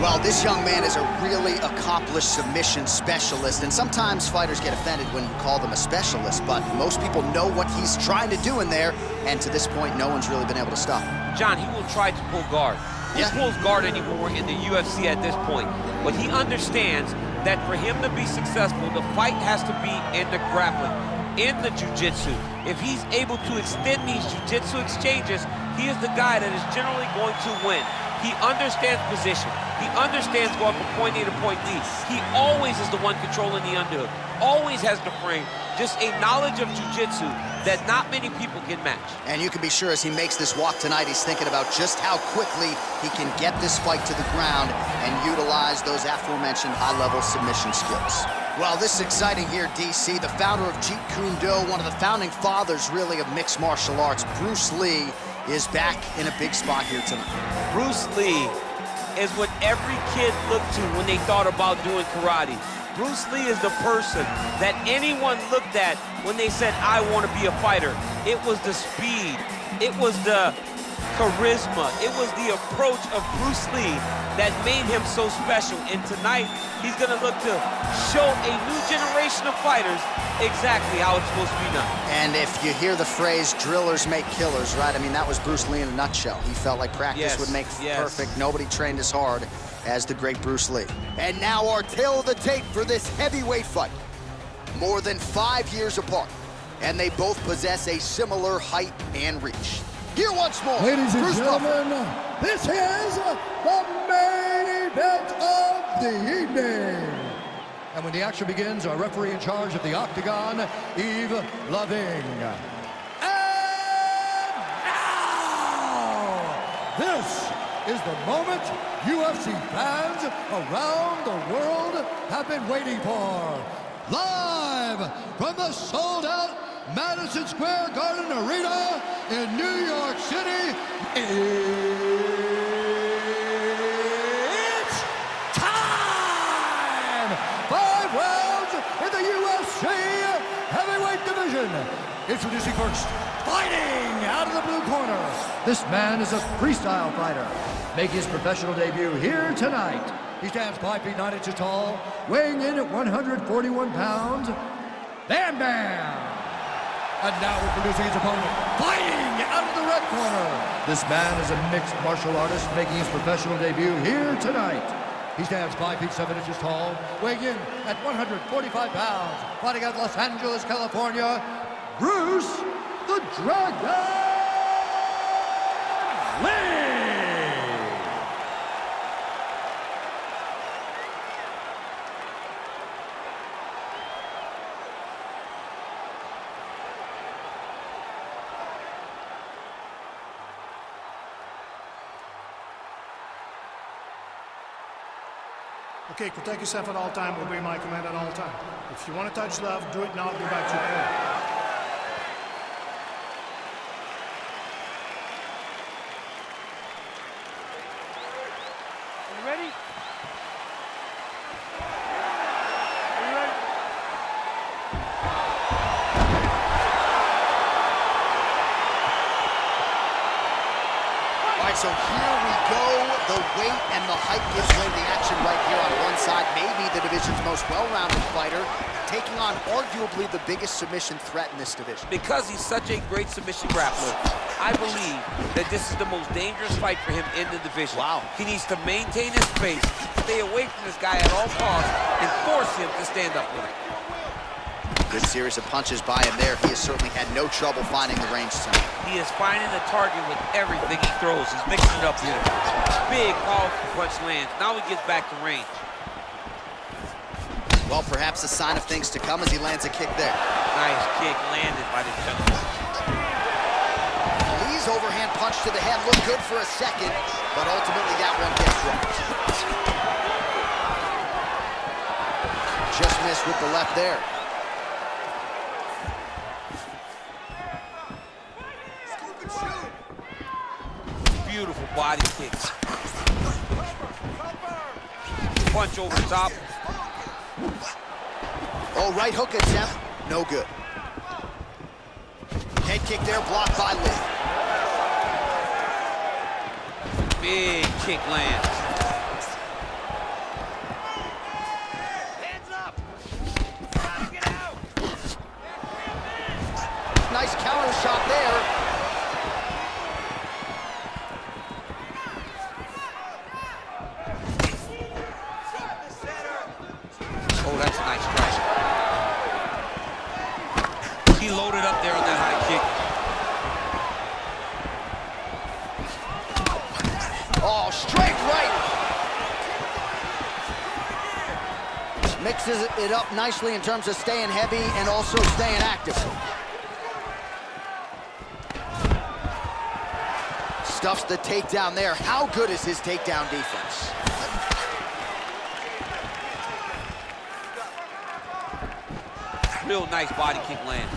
Well, this young man is a really accomplished submission specialist, and sometimes fighters get offended when you call them a specialist, but most people know what he's trying to do in there, and to this point, no one's really been able to stop him. John, he will try to pull guard. He pulls guard anymore in the UFC at this point, but he understands that for him to be successful, the fight has to be in the grappling, in the jiu-jitsu. If he's able to extend these jiu-jitsu exchanges, he is the guy that is generally going to win. He understands position. He understands going from point A to point B. He always is the one controlling the underhook. Always has the frame. Just a knowledge of jiu-jitsu that not many people can match. And you can be sure as he makes this walk tonight, he's thinking about just how quickly he can get this fight to the ground and utilize those aforementioned high-level submission skills. Well, this is exciting here, DC. The founder of Jeet Kune Do, one of the founding fathers, really, of mixed martial arts, Bruce Lee, is back in a big spot here tonight. Bruce Lee is what every kid looked to when they thought about doing karate. Bruce Lee is the person that anyone looked at when they said, I want to be a fighter. It was the speed. It was the charisma. It was the approach of Bruce Lee that made him so special. And tonight, he's going to look to show a new generation of fighters exactly how it's supposed to be done. And if you hear the phrase, drillers make killers, right? I mean, that was Bruce Lee in a nutshell. He felt like practice would make perfect. Nobody trained as hard as the great Bruce Lee. And now our tale of the tape for this heavyweight fight. More than 5 years apart, and they both possess a similar height and reach. Here once more, ladies and gentlemen, this is the main event of the evening. And when the action begins, our referee in charge of the Octagon, Yves Loving. And now, this is the moment UFC fans around the world have been waiting for. Live from the sold-out Madison Square Garden Arena in New York City, it's time! 5 rounds in the UFC heavyweight division. Introducing first, fighting out of the blue corner. This man is a freestyle fighter, making his professional debut here tonight. He stands 5 feet 9 inches tall, weighing in at 141 pounds. Bam Bam! And now introducing his opponent, fighting out of the red corner. This man is a mixed martial artist making his professional debut here tonight. He stands 5 feet 7 inches tall, weighing in at 145 pounds, fighting out of Los Angeles, California, Bruce the Dragon Lee. Okay, protect yourself at all time, obey my command at all time. If you want to touch love, do it now, go back to your corner. You ready? Are you ready? All right, so here we go. The weight and the height gives way to the action right here on one side. Maybe the division's most well-rounded fighter, taking on arguably the biggest submission threat in this division. Because he's such a great submission grappler, I believe that this is the most dangerous fight for him in the division. Wow. He needs to maintain his pace, stay away from this guy at all costs, and force him to stand up with him. Good series of punches by him there. He has certainly had no trouble finding the range tonight. He is finding the target with everything he throws. He's mixing it up here. Big, powerful punch lands. Now he gets back to range. Well, perhaps a sign of things to come as he lands a kick there. Nice kick landed by the gentleman. Lee's overhand punch to the head looked good for a second, but ultimately that one gets dropped. Just missed with the left there. Beautiful body kicks. Punch over top. Oh, right hook attempt, no good. Head kick there, blocked by Lee. Big kick lands. Nice counter shot there. Oh, that's a nice strike. He loaded up there on that high kick. Oh, straight right. Mixes it up nicely in terms of staying heavy and also staying active. Stuffs the takedown there. How good is his takedown defense? Real nice body kick land.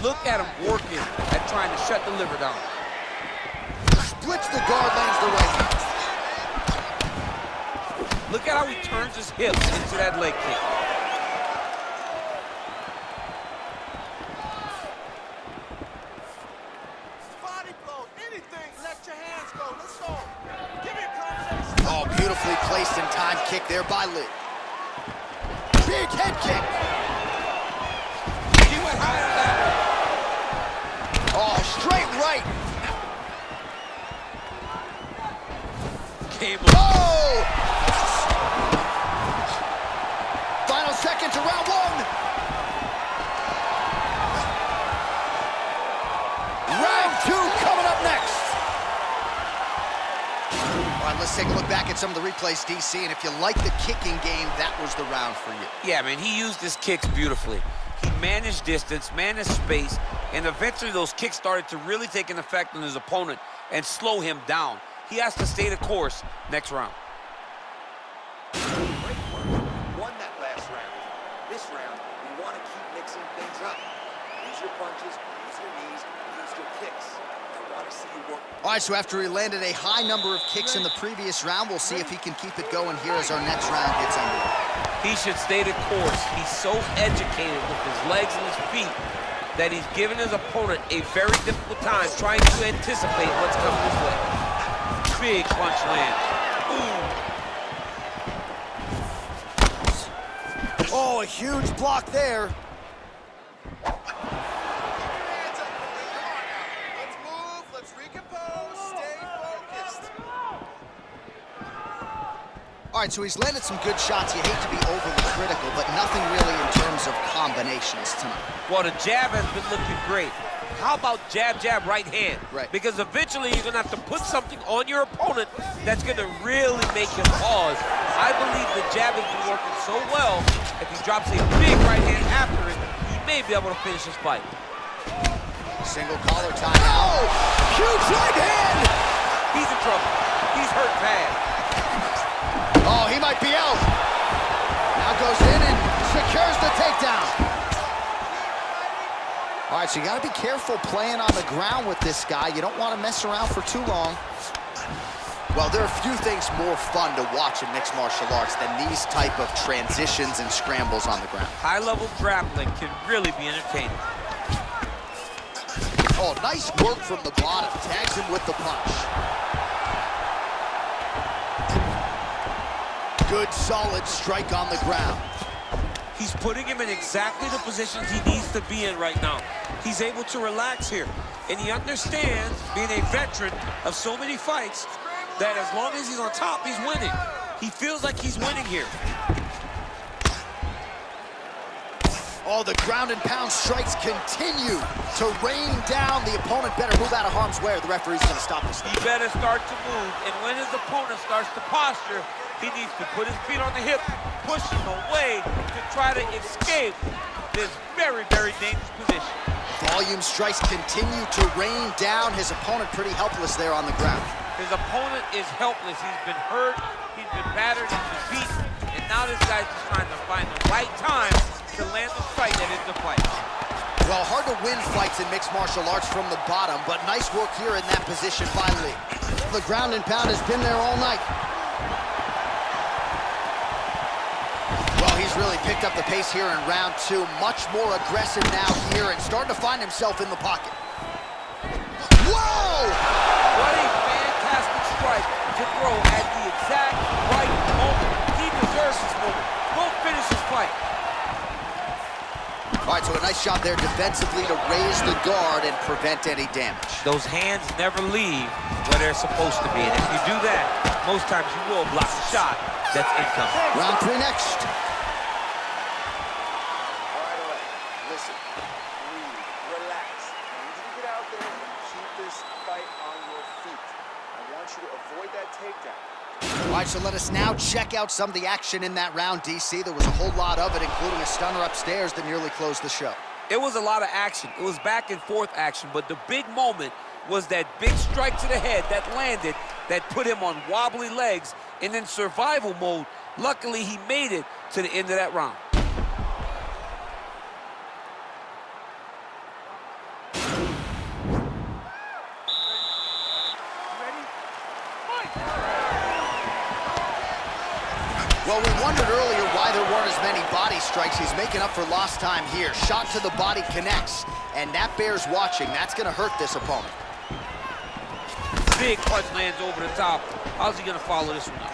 Look at him working at trying to shut the liver down. Splits the guard, lands the right hand. Look at how he turns his hips into that leg kick. Body blow, anything, let your hands go. Let's go. Give me a combination. Oh, beautifully placed and timed kick there by Lee. Big head kick. He went high on that one. Oh, straight right. Came Oh! Final seconds of round one. Round two coming up next. All right, let's take a look back at some of the replays, DC, and if you like the kicking game, that was the round for you. Yeah, man, he used his kicks beautifully. He managed distance, managed space, and eventually those kicks started to really take an effect on his opponent and slow him down. He has to stay the course next round. Great work. Won that last round. This round, we want to keep mixing things up. Use your punches, use your knees, use your kicks. I want to see you work. All right, so after he landed a high number of kicks in the previous round, we'll see if he can keep it going here as our next round gets underway. He should stay the course. He's so educated with his legs and his feet that he's given his opponent a very difficult time trying to anticipate what's coming his way. Big punch lands. Ooh. Oh, a huge block there. Let's move, let's recompose, stay focused. All right, so he's landed some good shots. You hate to be overly critical, but nothing really in terms of combinations tonight. Well, the jab has been looking great. How about jab, jab, right hand? Right. Because eventually you're going to have to put something on your opponent that's going to really make him pause. I believe the jab has been working so well, if he drops a big right hand after it, he may be able to finish his fight. Single collar tie. Oh, huge right hand. He's in trouble. He's hurt bad. Oh, he might be out. Now goes in and secures the takedown. All right, so you got to be careful playing on the ground with this guy. You don't want to mess around for too long. Well, there are a few things more fun to watch in mixed martial arts than these type of transitions and scrambles on the ground. High-level grappling can really be entertaining. Oh, nice work from the bottom. Tags him with the punch. Good, solid strike on the ground. He's putting him in exactly the positions he needs to be in right now. He's able to relax here. And he understands, being a veteran of so many fights, that as long as he's on top, he's winning. He feels like he's winning here. Oh, the ground and pound strikes continue to rain down. The opponent better move out of harm's way or the referee's going to stop this thing. He better start to move. And when his opponent starts to posture, he needs to put his feet on the hip, push him away to try to escape this very, very dangerous position. Volume strikes continue to rain down. His opponent pretty helpless there on the ground. His opponent is helpless. He's been hurt, he's been battered, he's been beaten, and now this guy's just trying to find the right time to land the strike that ends the fight. Well, hard to win fights in mixed martial arts from the bottom, but nice work here in that position by Lee. The ground and pound has been there all night. Well, he's really picked up the pace here in round two. Much more aggressive now here and starting to find himself in the pocket. Whoa! What a fantastic strike to throw at the exact right moment. He deserves this moment. Go finish his fight. All right, so a nice job there defensively to raise the guard and prevent any damage. Those hands never leave where they're supposed to be, and if you do that, most times you will block a shot that's incoming. Round 3 next. All right. Listen, breathe, relax. I need you to get out there and keep this fight on your feet. I want you to avoid that takedown. All right, so let us now check out some of the action in that round, DC. There was a whole lot of it, including a stunner upstairs that nearly closed the show. It was a lot of action. It was back and forth action, but the big moment was that big strike to the head that landed, that put him on wobbly legs, and in survival mode, luckily he made it to the end of that round. Well, we wondered earlier why there weren't as many body strikes. He's making up for lost time here. Shot to the body connects, and that bears watching. That's going to hurt this opponent. Big punch lands over the top. How's he going to follow this one up?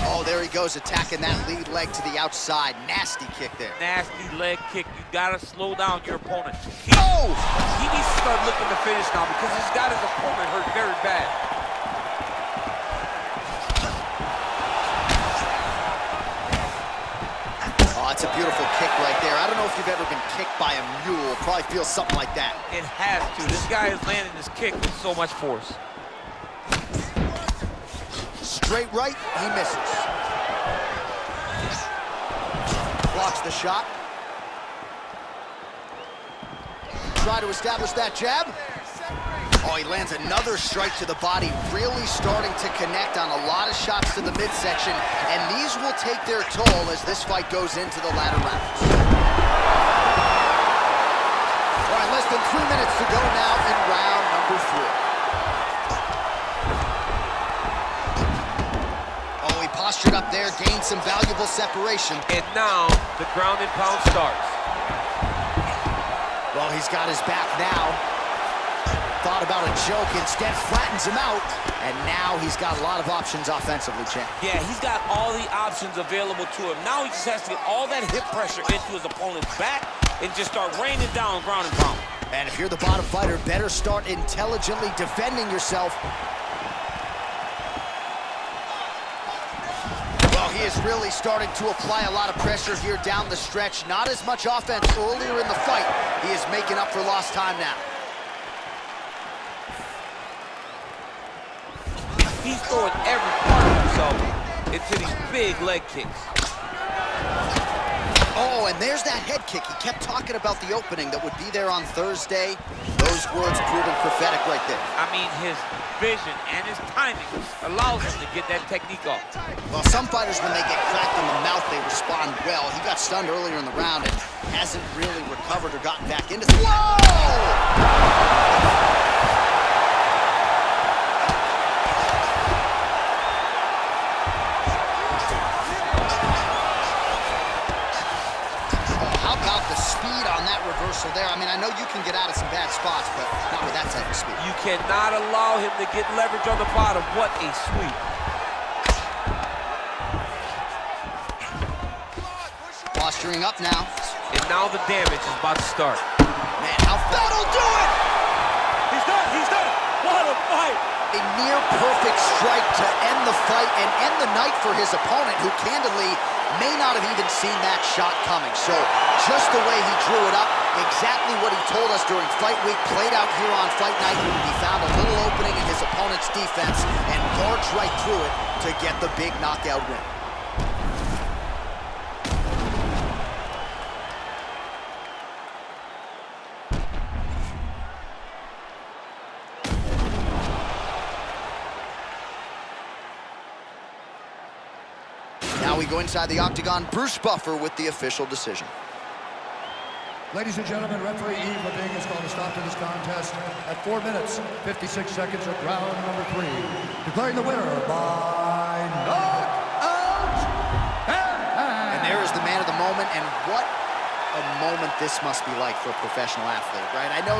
Oh, there he goes, attacking that lead leg to the outside. Nasty kick there. Nasty leg kick. You got to slow down your opponent. He needs to start looking to finish now because he's got his opponent hurt very bad. That's a beautiful kick right there. I don't know if you've ever been kicked by a mule. Probably feels something like that. It has to. This guy is landing his kick with so much force. Straight right, he misses. Blocks the shot. Try to establish that jab. Oh, he lands another strike to the body, really starting to connect on a lot of shots to the midsection, and these will take their toll as this fight goes into the latter rounds. All right, less than 3 minutes to go now in round number 3. Oh, he postured up there, gained some valuable separation. And now the ground and pound starts. Well, he's got his back now. Thought about a joke, instead flattens him out, and now he's got a lot of options offensively, champ. Yeah, he's got all the options available to him. Now he just has to get all that hip pressure into his opponent's back and just start raining down ground and pound. And if you're the bottom fighter, better start intelligently defending yourself. Well, he is really starting to apply a lot of pressure here down the stretch. Not as much offense earlier in the fight. He is making up for lost time now. He's throwing every part of himself into these big leg kicks. Oh, and there's that head kick. He kept talking about the opening that would be there on Thursday. Those words proving prophetic right there. I mean, his vision and his timing allows him to get that technique off. Well, some fighters, when they get cracked in the mouth, they respond well. He got stunned earlier in the round and hasn't really recovered or gotten back into the... Whoa! Reversal there. I mean, I know you can get out of some bad spots, but not with that type of speed. You cannot allow him to get leverage on the bottom. What a sweep. Posturing up now. And now the damage is about to start. Man, how that'll do it! He's done, he's done. What a fight! A near perfect strike to end the fight and end the night for his opponent, who candidly may not have even seen that shot coming. So just the way he drew it up, exactly what he told us during fight week, played out here on fight night. He found a little opening in his opponent's defense and barged right through it to get the big knockout win. Now we go inside the octagon. Bruce Buffer with the official decision. Ladies and gentlemen, referee Yves Lavigne has called a stop to this contest at 4 minutes, 56 seconds of round number 3. Declaring the winner by knockout. And there is the man of the moment, and what a moment this must be like for a professional athlete, right? I know